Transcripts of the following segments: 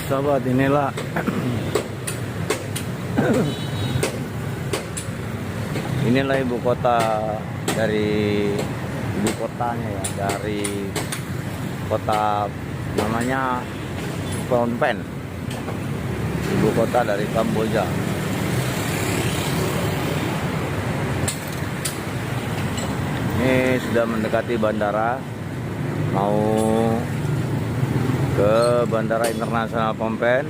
Sahabat, inilah inilah ibu kota dari ibu kotanya ya, dari kota namanya Phnom Penh, ibu kota dari Kamboja. Ini sudah mendekati bandara, mau ke Bandara Internasional Phnom Penh.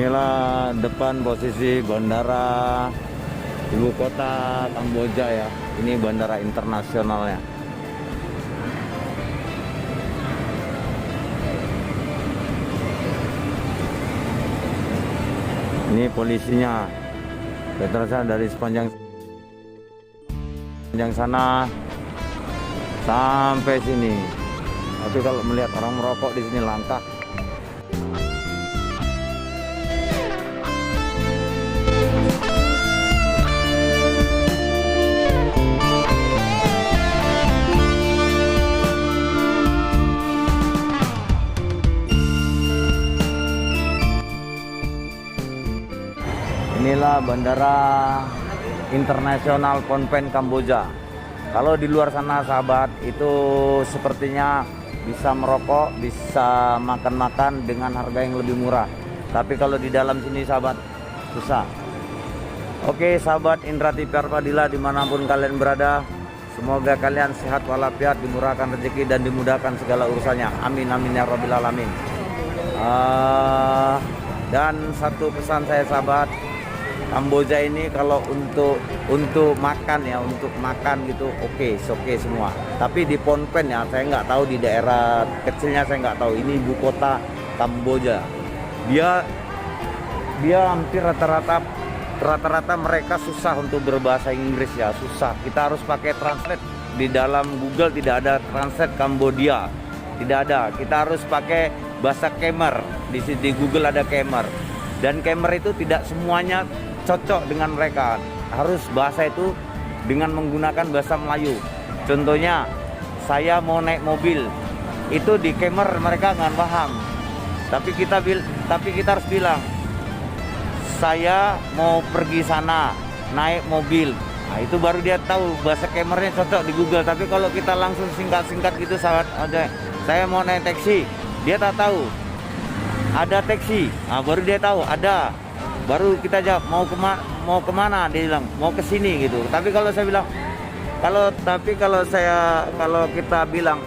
Inilah depan posisi bandara ibu kota Kamboja ya. Ini bandara internasionalnya. Ini polisinya. Terasa dari sepanjang sana sampai sini. Tapi kalau melihat orang merokok di sini langka. Inilah bandara internasional Phnom Penh Kamboja. Kalau di luar sana sahabat itu sepertinya bisa merokok, bisa makan-makan dengan harga yang lebih murah. Tapi kalau di dalam sini sahabat susah. Oke sahabat Indra TV Arpadila dimanapun kalian berada, semoga kalian sehat walafiat, dimurahkan rezeki dan dimudahkan segala urusannya. Amin amin ya Rabbil alamin. Dan satu pesan saya sahabat, Kamboja ini kalau untuk makan ya, untuk makan gitu oke semua. Tapi di Phnom Penh ya, saya nggak tahu di daerah kecilnya, saya nggak tahu. Ini ibu kota Kamboja. Dia hampir rata-rata mereka susah untuk berbahasa Inggris ya, susah. Kita harus pakai translate. Di dalam Google tidak ada translate Kambodia, tidak ada. Kita harus pakai bahasa Khmer. Di Google ada Khmer. Dan Khmer itu tidak semuanya cocok dengan mereka, harus bahasa itu dengan menggunakan bahasa Melayu. Contohnya saya mau naik mobil, itu di Khmer mereka nggak paham, tapi kita harus bilang saya mau pergi sana naik mobil. Nah, itu baru dia tahu bahasa Khmernya cocok di Google. Tapi kalau kita langsung singkat-singkat gitu sahabat aja, saya mau naik taksi, dia tak tahu ada taksi. Nah, baru dia tahu ada. Baru kita jawab mau kemana, dia bilang mau ke sini gitu. Tapi kalau saya bilang kalau kita bilang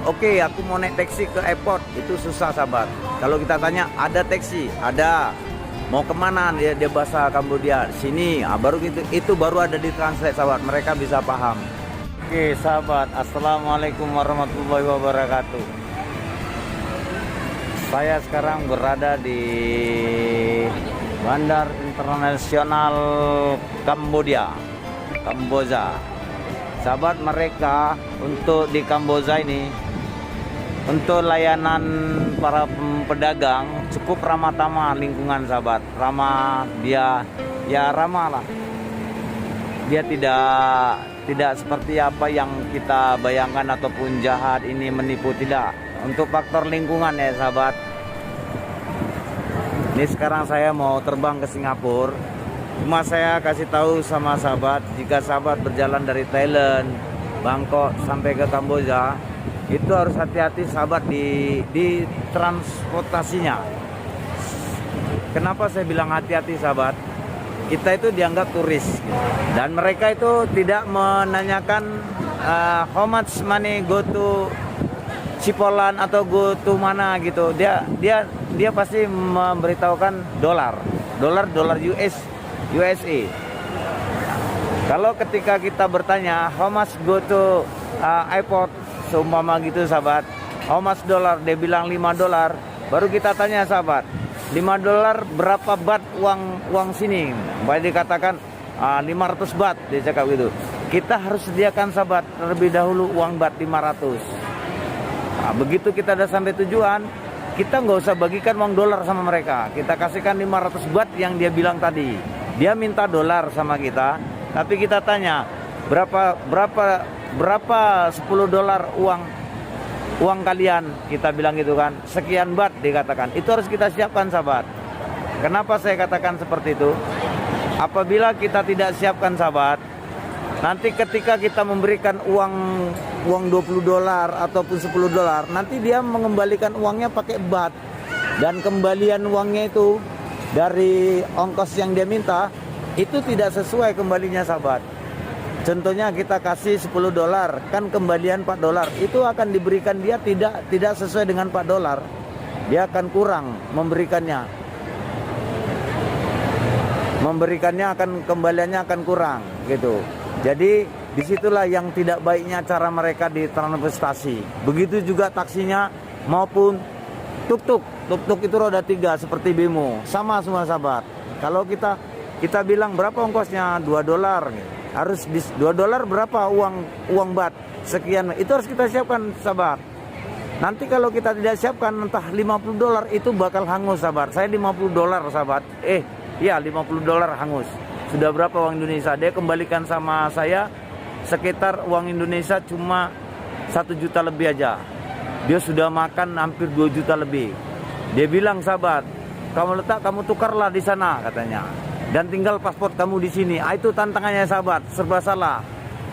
oke, aku mau naik taksi ke airport, itu susah sahabat. Kalau kita tanya ada taksi, ada, mau kemana, dia bahasa Kambodia sini. Baru itu baru ada di translate sahabat, mereka bisa paham. Oke sahabat, assalamualaikum warahmatullahi wabarakatuh. Saya sekarang berada di Bandar Internasional Kamboja. Sahabat, mereka untuk di Kamboja ini, untuk layanan para pedagang cukup ramah tamah lingkungan sahabat. Ramah, ramah lah. Dia tidak seperti apa yang kita bayangkan ataupun jahat ini menipu, tidak. Untuk faktor lingkungan ya sahabat. Ini sekarang saya mau terbang ke Singapura. Cuma saya kasih tahu sama sahabat, jika sahabat berjalan dari Thailand, Bangkok sampai ke Kamboja, itu harus hati-hati sahabat di transportasinya. Kenapa saya bilang hati-hati sahabat? Kita itu dianggap turis dan mereka itu tidak menanyakan how much money go to Cipolan atau go to mana gitu. Dia pasti memberitahukan dolar USA. Kalau ketika kita bertanya how much go to airport seumpama gitu sahabat, how much dollar, dia bilang $5, baru kita tanya sahabat, $5 berapa bat uang sini? Baik dikatakan 500 bat, dia cakap gitu. Kita harus sediakan sahabat terlebih dahulu uang bat 500. Nah, begitu kita udah sampai tujuan, kita nggak usah bagikan uang dolar sama mereka. Kita kasihkan 500 bat yang dia bilang tadi. Dia minta dolar sama kita, tapi kita tanya berapa $10 uang kalian, kita bilang gitu kan, sekian bat dikatakan. Itu harus kita siapkan sahabat. Kenapa saya katakan seperti itu? Apabila kita tidak siapkan sahabat, nanti ketika kita memberikan uang $20 ataupun $10, nanti dia mengembalikan uangnya pakai bat. Dan kembalian uangnya itu dari ongkos yang dia minta, itu tidak sesuai kembalinya sahabat. Contohnya kita kasih $10, kan kembalian $4, itu akan diberikan dia tidak sesuai dengan $4. Dia akan kurang memberikannya. memberikannya kembaliannya akan kurang gitu. Jadi disitulah yang tidak baiknya cara mereka di transportasi. Begitu juga taksinya maupun tuk-tuk itu roda 3 seperti Bemo, sama semua sahabat. Kalau kita bilang berapa ongkosnya, $2, harus $2 berapa uang bat sekian, itu harus kita siapkan sahabat. Nanti kalau kita tidak siapkan entah $50 itu bakal hangus sahabat. Saya $50 sahabat, iya $50 hangus. Sudah berapa uang Indonesia? Dia kembalikan sama saya sekitar uang Indonesia cuma 1 juta lebih aja. Dia sudah makan hampir 2 juta lebih. Dia bilang sahabat, kamu tukarlah di sana katanya. Dan tinggal paspor kamu di sini. Itu tantangannya sahabat, serba salah.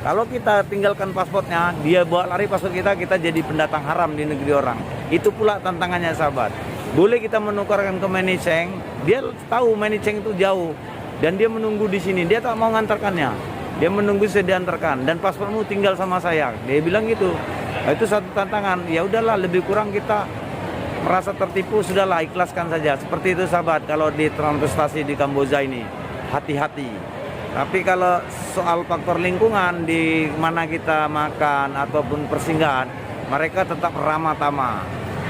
Kalau kita tinggalkan paspornya, dia bawa lari paspor kita jadi pendatang haram di negeri orang. Itu pula tantangannya sahabat. Boleh kita menukarkan ke Maniceng, dia tahu Maniceng itu jauh. Dan dia menunggu di sini, dia tak mau ngantarkannya. Dia menunggu saya diantarkan, dan paspormu tinggal sama saya. Dia bilang gitu. Itu satu tantangan. Ya udahlah, lebih kurang kita merasa tertipu, sudahlah ikhlaskan saja. Seperti itu sahabat, kalau di transportasi di Kamboja ini, hati-hati. Tapi kalau soal faktor lingkungan di mana kita makan ataupun persinggahan, mereka tetap ramah tamah,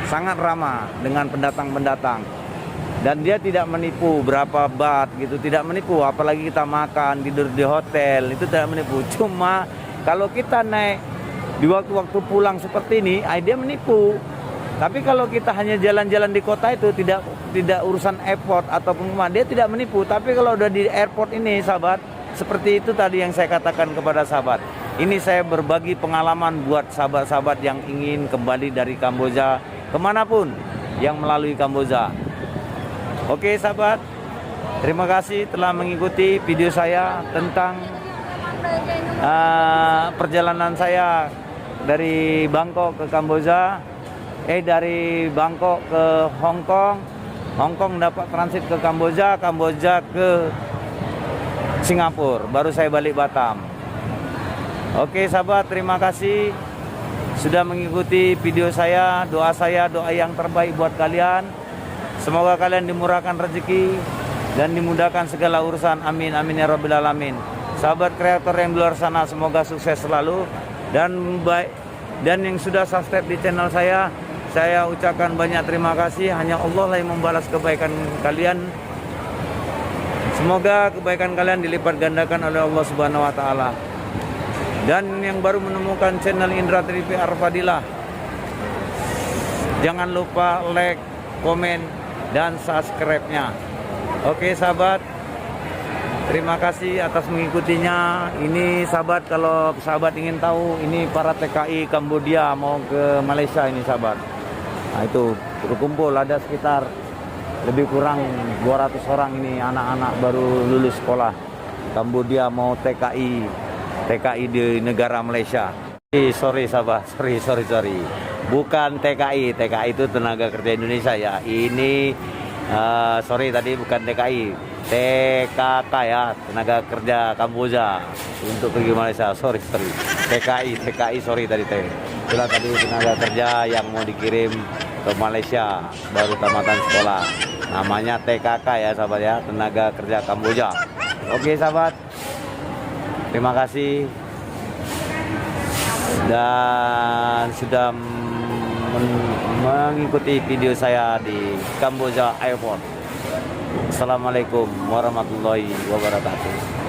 sangat ramah dengan pendatang-pendatang. Dan dia tidak menipu berapa baht gitu, tidak menipu. Apalagi kita makan, tidur di hotel, itu tidak menipu. Cuma kalau kita naik di waktu-waktu pulang seperti ini, dia menipu. Tapi kalau kita hanya jalan-jalan di kota itu tidak urusan airport ataupun kemana, dia tidak menipu. Tapi kalau udah di airport ini sahabat, seperti itu tadi yang saya katakan kepada sahabat. Ini saya berbagi pengalaman buat sahabat-sahabat yang ingin kembali dari Kamboja kemanapun yang melalui Kamboja. Oke sahabat, terima kasih telah mengikuti video saya tentang perjalanan saya dari Bangkok ke Kamboja. Dari Bangkok ke Hong Kong, Hong Kong dapat transit ke Kamboja, Kamboja ke Singapura, baru saya balik Batam. Oke sahabat, terima kasih sudah mengikuti video saya. Doa saya, doa yang terbaik buat kalian. Semoga kalian dimurahkan rezeki dan dimudahkan segala urusan. Amin, amin ya rabbil alamin. Sahabat kreator yang di luar sana, semoga sukses selalu. Dan yang sudah subscribe di channel saya ucapkan banyak terima kasih. Hanya Allah lah yang membalas kebaikan kalian. Semoga kebaikan kalian dilipat gandakan oleh Allah Subhanahu wa taala. Dan yang baru menemukan channel Indra TV Arfadilah, jangan lupa like, komen, dan subscribe-nya. Oke sahabat, terima kasih atas mengikutinya. Ini sahabat, kalau sahabat ingin tahu, ini para TKI Kambodia mau ke Malaysia ini sahabat. Nah itu berkumpul, ada sekitar lebih kurang 200 orang ini, anak-anak baru lulus sekolah Kambodia mau TKI di negara Malaysia. Sorry sahabat, sorry. Bukan TKI itu tenaga kerja Indonesia ya. Ini sorry tadi bukan TKI, TKK ya, tenaga kerja Kamboja untuk pergi Malaysia. Sorry. TKI sorry tadi itulah tadi tenaga kerja yang mau dikirim ke Malaysia baru tamatan sekolah. Namanya TKK ya sahabat ya, tenaga kerja Kamboja. Oke sahabat, terima kasih dan sudah mengikuti video saya di Kamboja Airport. Assalamualaikum warahmatullahi wabarakatuh.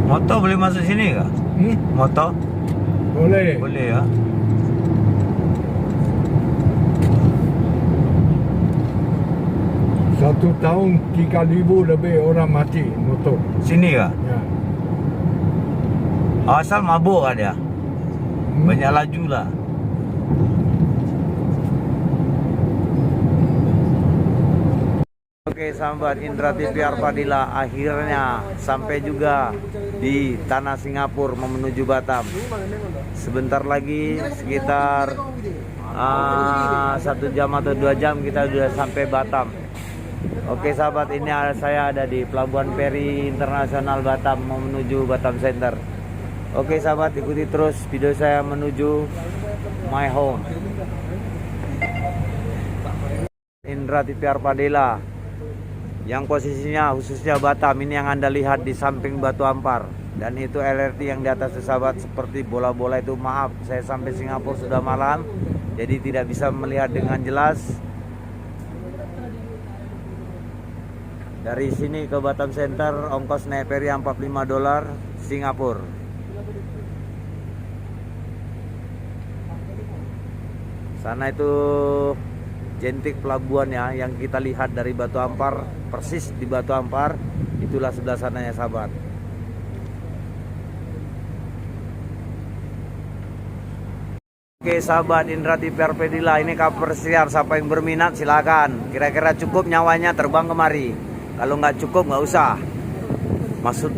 Motor boleh masuk sini kah? Motor? Boleh. Boleh ya. Satu tahun 3,000 lebih orang mati motor. Sini kah? Ya. Asal mabuk kan dia? Banyak laju lah. Oke Oke sahabat Indra TV Arpadila, akhirnya sampai juga di tanah Singapura mau menuju Batam. Sebentar lagi sekitar 1 jam atau 2 jam kita sudah sampai Batam. Oke sahabat, ini saya ada di Pelabuhan Feri Internasional Batam mau menuju Batam Center. Oke sahabat, ikuti terus video saya menuju my home. Indra TV Arpadila yang posisinya khususnya Batam ini yang Anda lihat di samping Batu Ampar, dan itu LRT yang di atas sahabat seperti bola-bola itu. Maaf, saya sampai Singapura sudah malam jadi tidak bisa melihat dengan jelas. Dari sini ke Batam Center ongkos naik feri $45 Singapura. Sana itu jentik pelabuhan ya, yang kita lihat dari Batu Ampar, persis di Batu Ampar, itulah sebelah sananya sahabat. Oke sahabat Indra TV Arpadila, ini kabar siar, siapa yang berminat silakan. Kira-kira cukup nyawanya terbang kemari. Kalau nggak cukup nggak usah. Maksud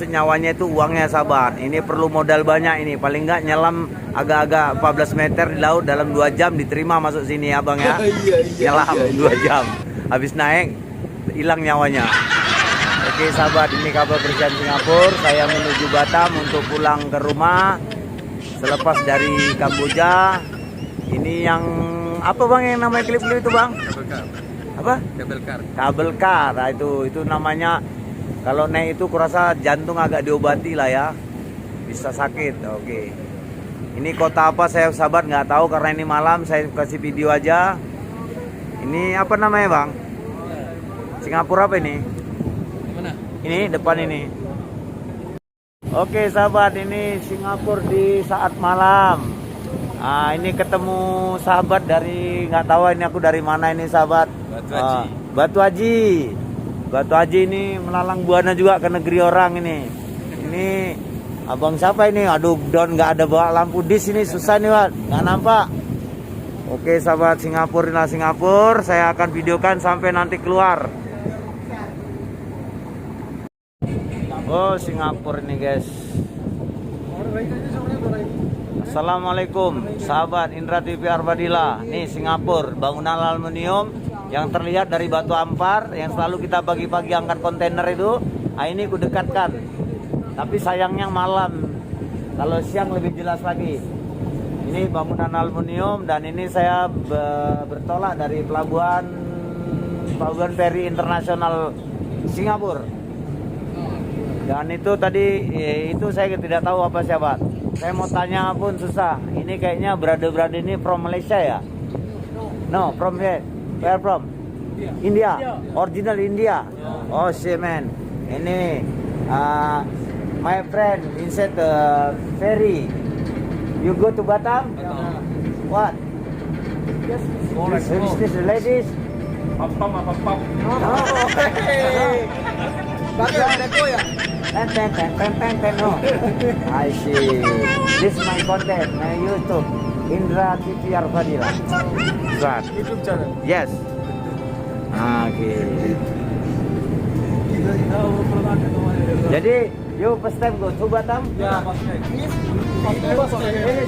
nyawanya itu uangnya sahabat. Ini perlu modal banyak ini. Paling nggak nyelam agak-agak 14 meter di laut dalam 2 jam diterima masuk sini ya bang ya. Nyelam 2 jam. Habis naik hilang nyawanya. Oke sahabat, ini kabar bersiar Singapura. Saya menuju Batam untuk pulang ke rumah selepas dari Kamboja. Ini yang apa bang yang namanya klip-klip itu bang? Kabel car. Apa? Kabel car. Kabel car. Nah, itu namanya. Kalau naik itu kurasa jantung agak diobati lah ya, bisa sakit. Oke. Ini kota apa saya sahabat nggak tahu karena ini malam, saya kasih video aja. Ini apa namanya bang? Singapura apa ini? Mana? Ini depan ini. Oke sahabat, ini Singapura di saat malam. Nah, ini ketemu sahabat dari nggak tahu ini aku dari mana ini sahabat. Batu Haji. Batu Haji. Batu Haji ini melalang buana juga ke negeri orang ini. Ini abang siapa ini? Aduh, don nggak ada bawa lampu dis ini, susah nih Pak, nggak nampak. Oke sahabat, Singapura inilah Singapura. Saya akan videokan sampai nanti keluar. Oh Singapura ini guys. Assalamualaikum sahabat Indra TV Arpadila. Nih Singapura, bangunan aluminium yang terlihat dari Batu Ampar yang selalu kita pagi-pagi angkat kontainer itu. Nah, ini ku dekatkan. Tapi sayangnya malam. Kalau siang lebih jelas lagi. Ini bangunan aluminium dan ini saya bertolak dari Pelabuhan Feri Internasional Singapura. Dan itu tadi itu saya tidak tahu apa siapa. Saya mau tanya pun susah. Ini kayaknya brother ini from Malaysia ya? No, from here. Where from? India. Original India. Oh shit man. Ini my friend inside the ferry. You go to Batam? What? This ladies? Pam apa pam? Oh. Ten. No. I see. This my content, my YouTube. Indra TV Arpadila. Right. YouTube channel. Yes. Oke. Jadi, you first time go to Batam? Ya, Finish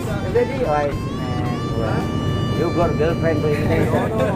already? Oh, I see, man. You got girlfriend to Indonesia? No.